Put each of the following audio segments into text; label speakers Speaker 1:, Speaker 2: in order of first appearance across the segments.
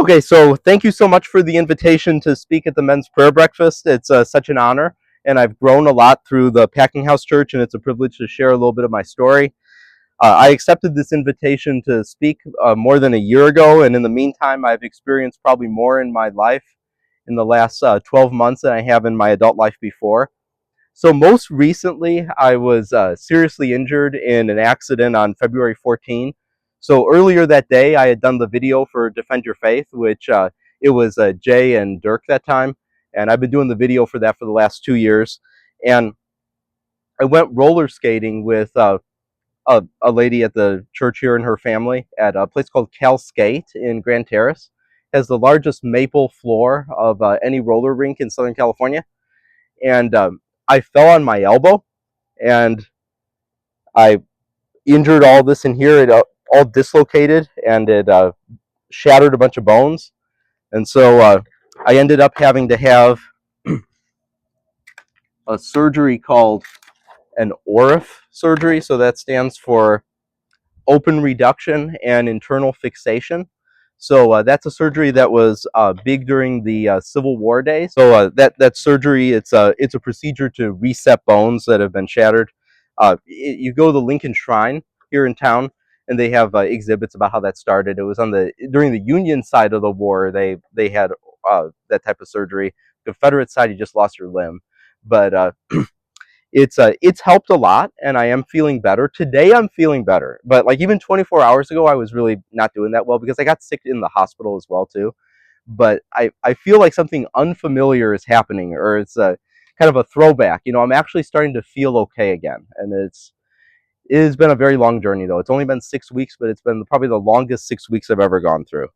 Speaker 1: Okay, so thank you so much for the invitation to speak at the men's prayer breakfast. It's such an honor, and I've grown a lot through the Packing House Church, and it's a privilege to share a little bit of my story. I accepted this invitation to speak more than a year ago, and in the meantime, I've experienced probably more in my life in the last 12 months than I have in my adult life before. So most recently, I was seriously injured in an accident on February 14. So earlier that day, I had done the video for Defend Your Faith, which it was Jay and Dirk that time, and I've been doing the video for that for the last 2 years. And I went roller skating with a lady at the church here and her family at a place called Cal Skate in Grand Terrace. It has the largest maple floor of any roller rink in Southern California, and I fell on my elbow and I injured all this in here. It all dislocated and it shattered a bunch of bones. And so I ended up having to have a surgery called an ORIF surgery. So that stands for open reduction and internal fixation. So that's a surgery that was big during the Civil War days. So that surgery, it's a procedure to reset bones that have been shattered. You go to the Lincoln Shrine here in town, and they have exhibits about how that started. It was during the Union side of the war. They had that type of surgery. Confederate side, you just lost your limb, but it's helped a lot, and I am feeling better. Today I'm feeling better, but like even 24 hours ago I was really not doing that well because I got sick in the hospital as well too. But I feel like something unfamiliar is happening, or it's a kind of a throwback. I'm actually starting to feel okay again, and it has been a very long journey though. It's only been 6 weeks, but it's been probably the longest 6 weeks I've ever gone through.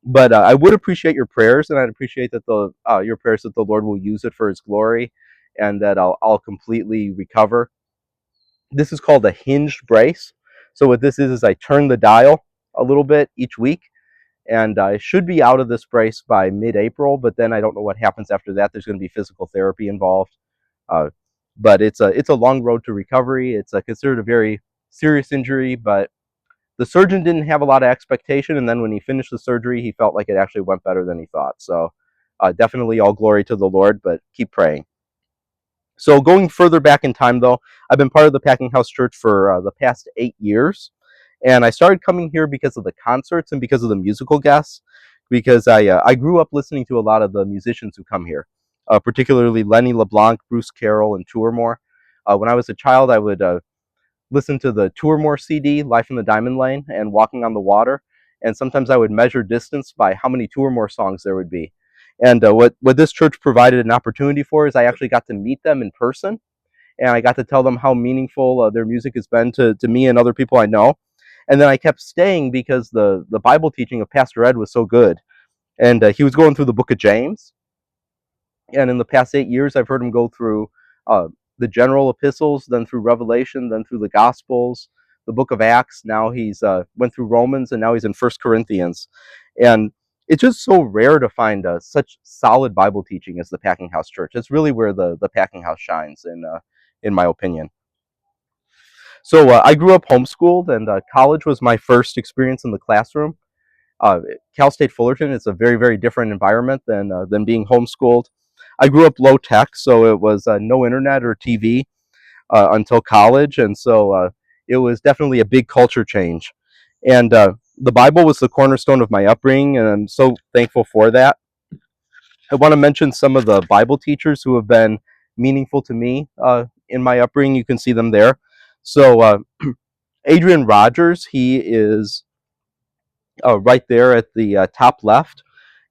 Speaker 1: But I would appreciate your prayers, and I'd appreciate that your prayers that the Lord will use it for His glory, and that I'll completely recover. This is called a hinged brace. So what this is I turn the dial a little bit each week, and I should be out of this brace by mid-April. But then I don't know what happens after that. There's going to be physical therapy involved, uh, but it's a long road to recovery. It's considered a very serious injury, but the surgeon didn't have a lot of expectation, and then when he finished the surgery, he felt like it actually went better than he thought. So definitely all glory to the Lord, but keep praying. So going further back in time, though, I've been part of the Packing House Church for the past 8 years, and I started coming here because of the concerts and because of the musical guests. Because I grew up listening to a lot of the musicians who come here, particularly Lenny LeBlanc, Bruce Carroll, and Tourmore. When I was a child, I would listen to the Tourmore CD, Life in the Diamond Lane, and Walking on the Water. And sometimes I would measure distance by how many Tourmore songs there would be. And what this church provided an opportunity for is I actually got to meet them in person, and I got to tell them how meaningful their music has been to me and other people I know. And then I kept staying because the Bible teaching of Pastor Ed was so good. And he was going through the book of James. And in the past 8 years, I've heard him go through the general epistles, then through Revelation, then through the Gospels, the book of Acts. Now he's went through Romans, and now he's in First Corinthians. And it's just so rare to find such solid Bible teaching as the Packing House Church. It's really where the Packing House shines, in my opinion. So I grew up homeschooled, and college was my first experience in the classroom. Cal State Fullerton is a very, very different environment than being homeschooled. I grew up low tech, so it was no internet or TV until college, and so it was definitely a big culture change. And the Bible was the cornerstone of my upbringing, and I'm so thankful for that. I want to mention some of the Bible teachers who have been meaningful to me in my upbringing. You can see them there. So Adrian Rogers, he is right there at the top left.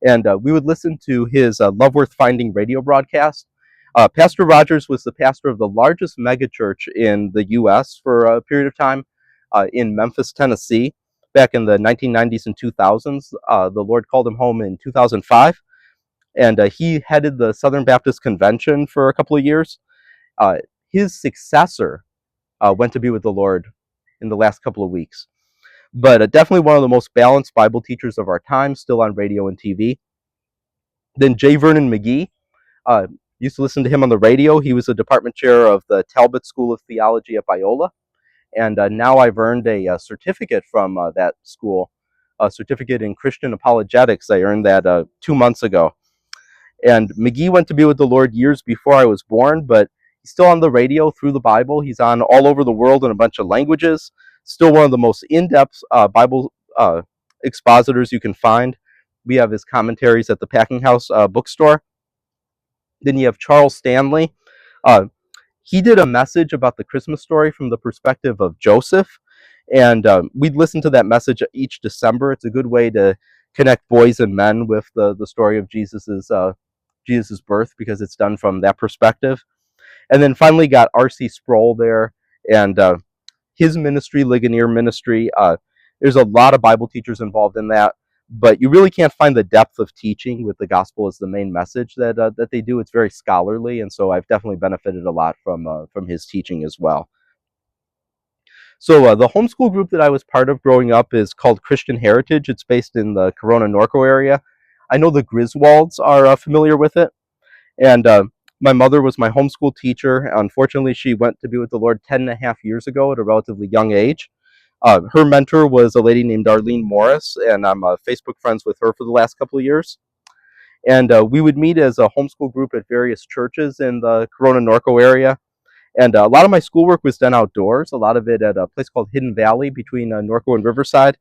Speaker 1: And we would listen to his Love Worth Finding radio broadcast. Pastor Rogers was the pastor of the largest megachurch in the U.S. for a period of time in Memphis, Tennessee, back in the 1990s and 2000s. The Lord called him home in 2005, and he headed the Southern Baptist Convention for a couple of years. His successor went to be with the Lord in the last couple of weeks. But definitely one of the most balanced Bible teachers of our time, still on radio and TV. Then J. Vernon McGee, used to listen to him on the radio. He was a department chair of the Talbot School of Theology at Biola, and now I've earned a certificate from that school a certificate in Christian apologetics. I earned that 2 months ago. And McGee went to be with the Lord years before I was born, but he's still on the radio through the Bible. He's on all over the world in a bunch of languages. Still one of the most in-depth Bible expositors you can find. We have his commentaries at the Packing House bookstore. Then you have Charles Stanley. Uh, he did a message about the Christmas story from the perspective of Joseph, and we'd listen to that message each December. It's a good way to connect boys and men with the story of Jesus's birth, because it's done from that perspective. And then finally got R.C. Sproul there, and his ministry, Ligonier Ministry. There's a lot of Bible teachers involved in that, but you really can't find the depth of teaching with the gospel as the main message that they do. It's very scholarly, and so I've definitely benefited a lot from his teaching as well. So the homeschool group that I was part of growing up is called Christian Heritage. It's based in the Corona Norco area. I know the Griswolds are familiar with it, and my mother was my homeschool teacher. Unfortunately, she went to be with the Lord 10.5 years ago at a relatively young age. Her mentor was a lady named Arlene Morris, and I'm Facebook friends with her for the last couple of years. And we would meet as a homeschool group at various churches in the Corona Norco area. And a lot of my schoolwork was done outdoors, a lot of it at a place called Hidden Valley between Norco and Riverside,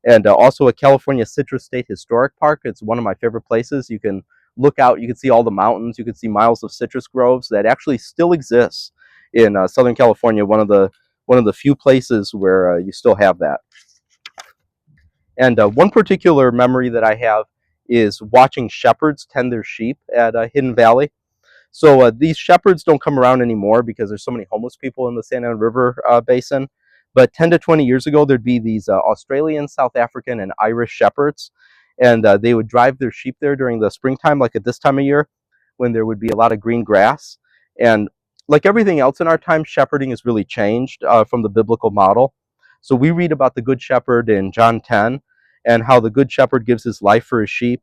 Speaker 1: and also a California Citrus State Historic Park. It's one of my favorite places. You can look out, you can see all the mountains, you can see miles of citrus groves that actually still exists in Southern California, one of the few places where you still have that. And one particular memory that I have is watching shepherds tend their sheep at Hidden Valley. So these shepherds don't come around anymore because there's so many homeless people in the San Ana River basin. But 10 to 20 years ago, there'd be these Australian, South African, and Irish shepherds. And they would drive their sheep there during the springtime, like at this time of year, when there would be a lot of green grass. And like everything else in our time, shepherding has really changed from the biblical model. So we read about the Good Shepherd in John 10, and how the Good Shepherd gives his life for his sheep,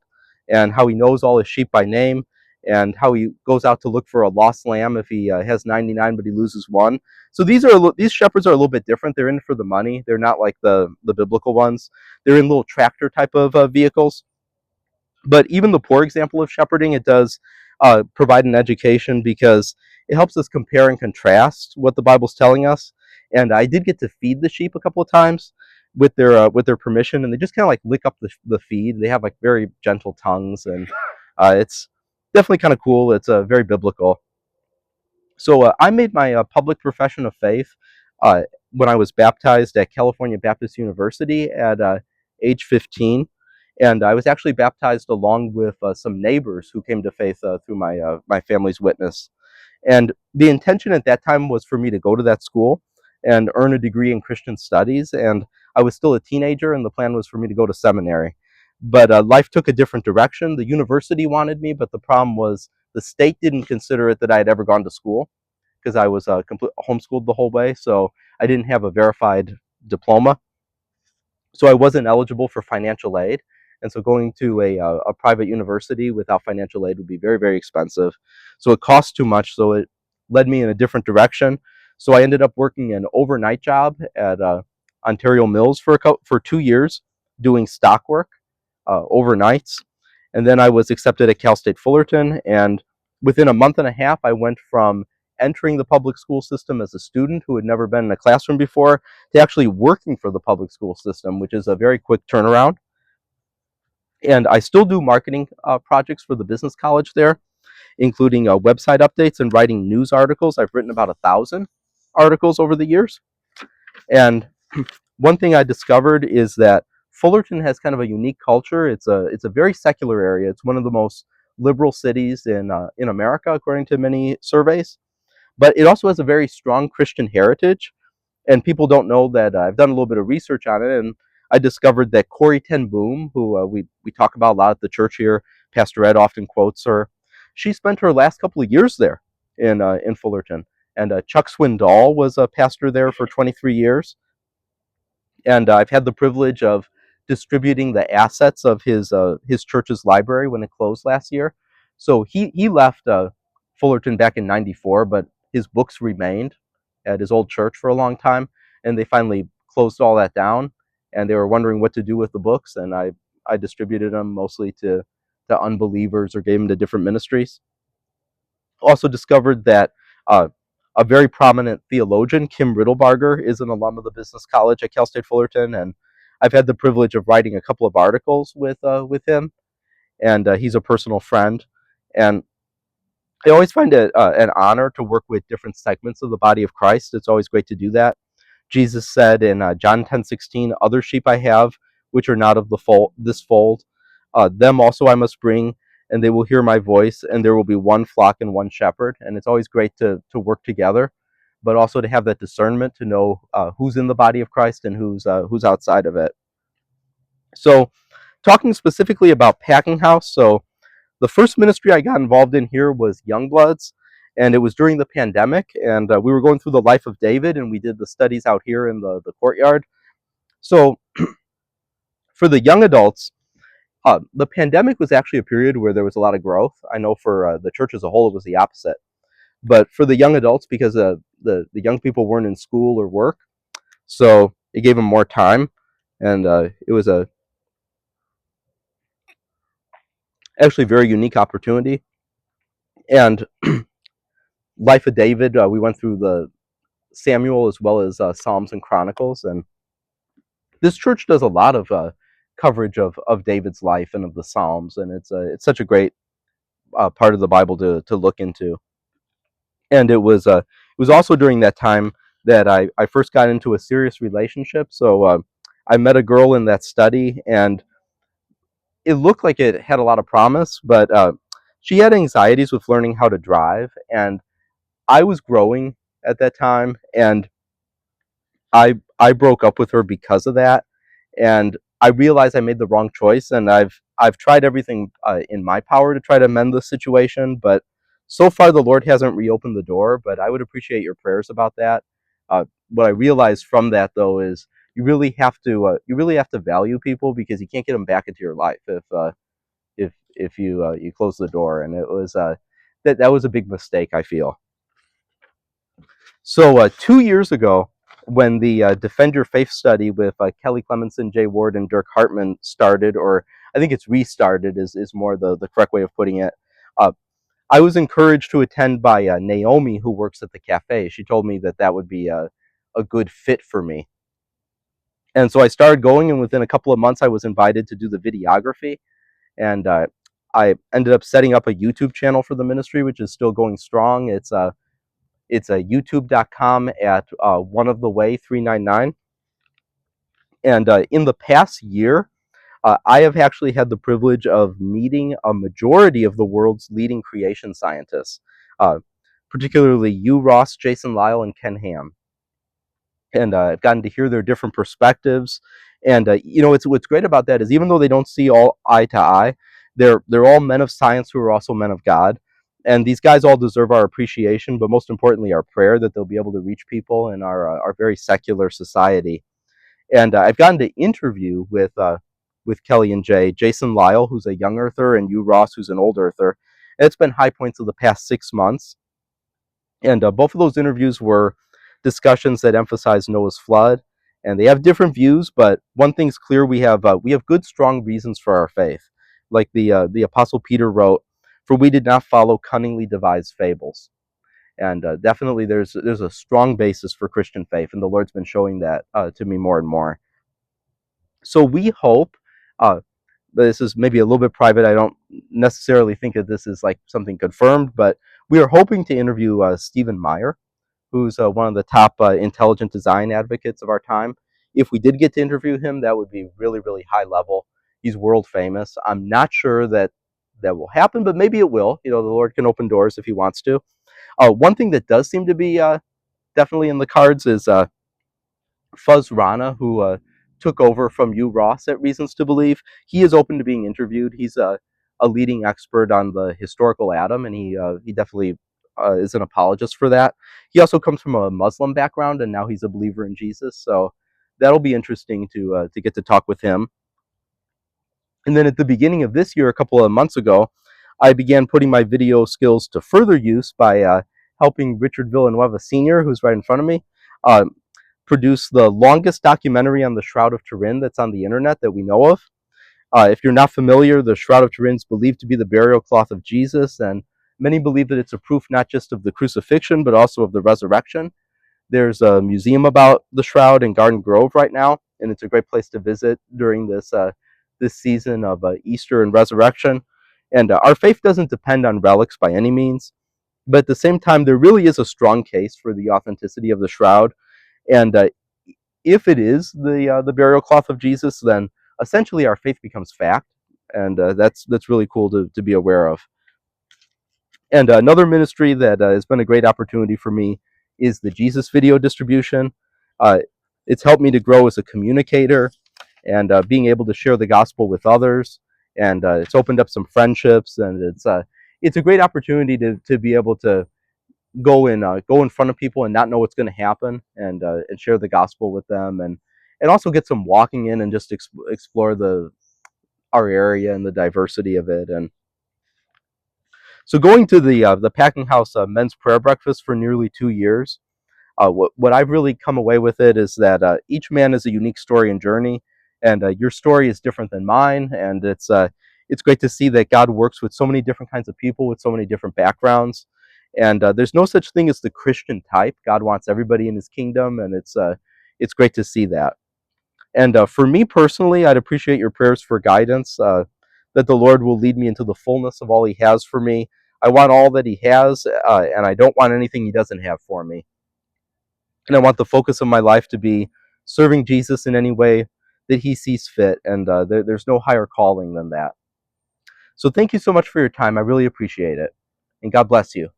Speaker 1: and how he knows all his sheep by name, and how he goes out to look for a lost lamb if he has 99 but he loses one. So these shepherds are a little bit different. They're in for the money. They're not like the biblical ones. They're in little tractor type of vehicles. But even the poor example of shepherding, it does provide an education, because it helps us compare and contrast what the Bible's telling us. And I did get to feed the sheep a couple of times with their permission, and they just kind of like lick up the feed. They have like very gentle tongues, and it's definitely kind of cool. It's very biblical. So I made my public profession of faith uh, when I was baptized at California Baptist University at age 15. And I was actually baptized along with some neighbors who came to faith through my family's witness. And the intention at that time was for me to go to that school and earn a degree in Christian studies. And I was still a teenager, and the plan was for me to go to seminary. But life took a different direction. The university wanted me, but the problem was the state didn't consider it that I had ever gone to school, because I was homeschooled the whole way. So I didn't have a verified diploma. So I wasn't eligible for financial aid. And so going to a private university without financial aid would be very, very expensive. So it cost too much. So it led me in a different direction. So I ended up working an overnight job at Ontario Mills for 2 years, doing stock work overnights. And then I was accepted at Cal State Fullerton. And within a month and a half, I went from entering the public school system as a student who had never been in a classroom before to actually working for the public school system, which is a very quick turnaround. And I still do marketing projects for the business college there, including website updates and writing news articles. I've written about 1,000 articles over the years. And one thing I discovered is that Fullerton has kind of a unique culture. It's a very secular area. It's one of the most liberal cities in America, according to many surveys. But it also has a very strong Christian heritage. And people don't know that I've done a little bit of research on it, and I discovered that Corrie Ten Boom, who we talk about a lot at the church here, Pastor Ed often quotes her. She spent her last couple of years there in Fullerton, and Chuck Swindoll was a pastor there for 23 years, and I've had the privilege of distributing the assets of his church's library when it closed last year. So he left Fullerton back in '94, but his books remained at his old church for a long time, and they finally closed all that down. and they were wondering what to do with the books, and I distributed them mostly to unbelievers or gave them to different ministries. Also discovered that a very prominent theologian, Kim Riddlebarger, is an alum of the Business College at Cal State Fullerton, and I've had the privilege of writing a couple of articles with him, and he's a personal friend. And I always find it an honor to work with different segments of the body of Christ. It's always great to do that. Jesus said in John 10:16, "Other sheep I have, which are not of the fold, this fold, them also I must bring, and they will hear my voice, and there will be one flock and one shepherd." And it's always great to work together, but also to have that discernment to know who's in the body of Christ and who's outside of it. So, talking specifically about Packing House, so the first ministry I got involved in here was Youngbloods, and it was during the pandemic, and we were going through the life of David, and we did the studies out here in the courtyard. So for the young adults, the pandemic was actually a period where there was a lot of growth. I know for the church as a whole, it was the opposite. But for the young adults, because the young people weren't in school or work, so it gave them more time, and it was a actually very unique opportunity. And Life of David, we went through the Samuel as well as Psalms and Chronicles, and this church does a lot of coverage of David's life and of the Psalms, and it's such a great part of the Bible to look into. And it was also during that time that I first got into a serious relationship. So I met a girl in that study, and it looked like it had a lot of promise, but she had anxieties with learning how to drive, and I was growing at that time, and I broke up with her because of that, and I realized I made the wrong choice, and I've tried everything in my power to try to mend the situation, but so far the Lord hasn't reopened the door. But I would appreciate your prayers about that. What I realized from that though is you really have to value people, because you can't get them back into your life if you close the door, and it was that was a big mistake, I feel. So 2 years ago, when the Defend Your Faith study with Kelly Clemenson, Jay Ward, and Dirk Hartman started, or I think it's restarted is more the correct way of putting it, uh, I was encouraged to attend by Naomi, who works at the cafe. She told me that that would be a good fit for me. And so I started going, and within a couple of months, I was invited to do the videography. And I ended up setting up a YouTube channel for the ministry, which is still going strong. It's a youtube.com at one of the way 399. And in the past year, I have actually had the privilege of meeting a majority of the world's leading creation scientists, uh, particularly Hugh Ross, Jason Lyle, and Ken Ham. And I've gotten to hear their different perspectives. And it's what's great about that is, even though they don't see all eye to eye, they're all men of science who are also men of God. And these guys all deserve our appreciation, but most importantly, our prayer that they'll be able to reach people in our very secular society. And I've gotten to interview with Kelly and Jay, Jason Lyle, who's a young earther, and Hugh Ross, who's an old earther. And it's been high points of the past 6 months. And both of those interviews were discussions that emphasize Noah's flood, and they have different views. But one thing's clear: we have good, strong reasons for our faith. Like the Apostle Peter wrote, "For we did not follow cunningly devised fables." And definitely, there's a strong basis for Christian faith, and the Lord's been showing that to me more and more. So we hope. This is maybe a little bit private. I don't necessarily think that this is like something confirmed, but we are hoping to interview Stephen Meyer, who's one of the top intelligent design advocates of our time. If we did get to interview him, that would be really, really high level. He's world famous. I'm not sure that will happen, but maybe it will. The Lord can open doors if He wants to. One thing that does seem to be definitely in the cards is Fuzz Rana, who took over from Hugh Ross at Reasons to Believe. He is open to being interviewed. He's a leading expert on the historical Adam, and he definitely is an apologist for that. He also comes from a Muslim background, and now he's a believer in Jesus. So that'll be interesting to get to talk with him. And then at the beginning of this year, a couple of months ago, I began putting my video skills to further use by helping Richard Villanueva Sr., who's right in front of me, produced the longest documentary on the Shroud of Turin that's on the internet that we know of. If you're not familiar, the Shroud of Turin is believed to be the burial cloth of Jesus, and many believe that it's a proof not just of the crucifixion, but also of the resurrection. There's a museum about the Shroud in Garden Grove right now, and it's a great place to visit during this season of Easter and Resurrection. And our faith doesn't depend on relics by any means, but at the same time, there really is a strong case for the authenticity of the Shroud. And if it is the burial cloth of Jesus, then essentially our faith becomes fact, and that's really cool to be aware of. And another ministry that has been a great opportunity for me is the Jesus video distribution. Uh, it's helped me to grow as a communicator and being able to share the gospel with others. And it's opened up some friendships, and it's a great opportunity to be able to go in front of people and not know what's going to happen, and share the gospel with them, and also get some walking in and just explore the our area and the diversity of it. And so going to the Packing House men's prayer breakfast for nearly 2 years, what I've really come away with it is that each man is a unique story and journey, and your story is different than mine, and it's great to see that God works with so many different kinds of people with so many different backgrounds, and there's no such thing as the Christian type. God wants everybody in His kingdom, and it's great to see that. And for me personally, I'd appreciate your prayers for guidance, that the Lord will lead me into the fullness of all He has for me. I want all that He has, and I don't want anything He doesn't have for me. And I want the focus of my life to be serving Jesus in any way that He sees fit, and there's no higher calling than that. So thank you so much for your time. I really appreciate it, and God bless you.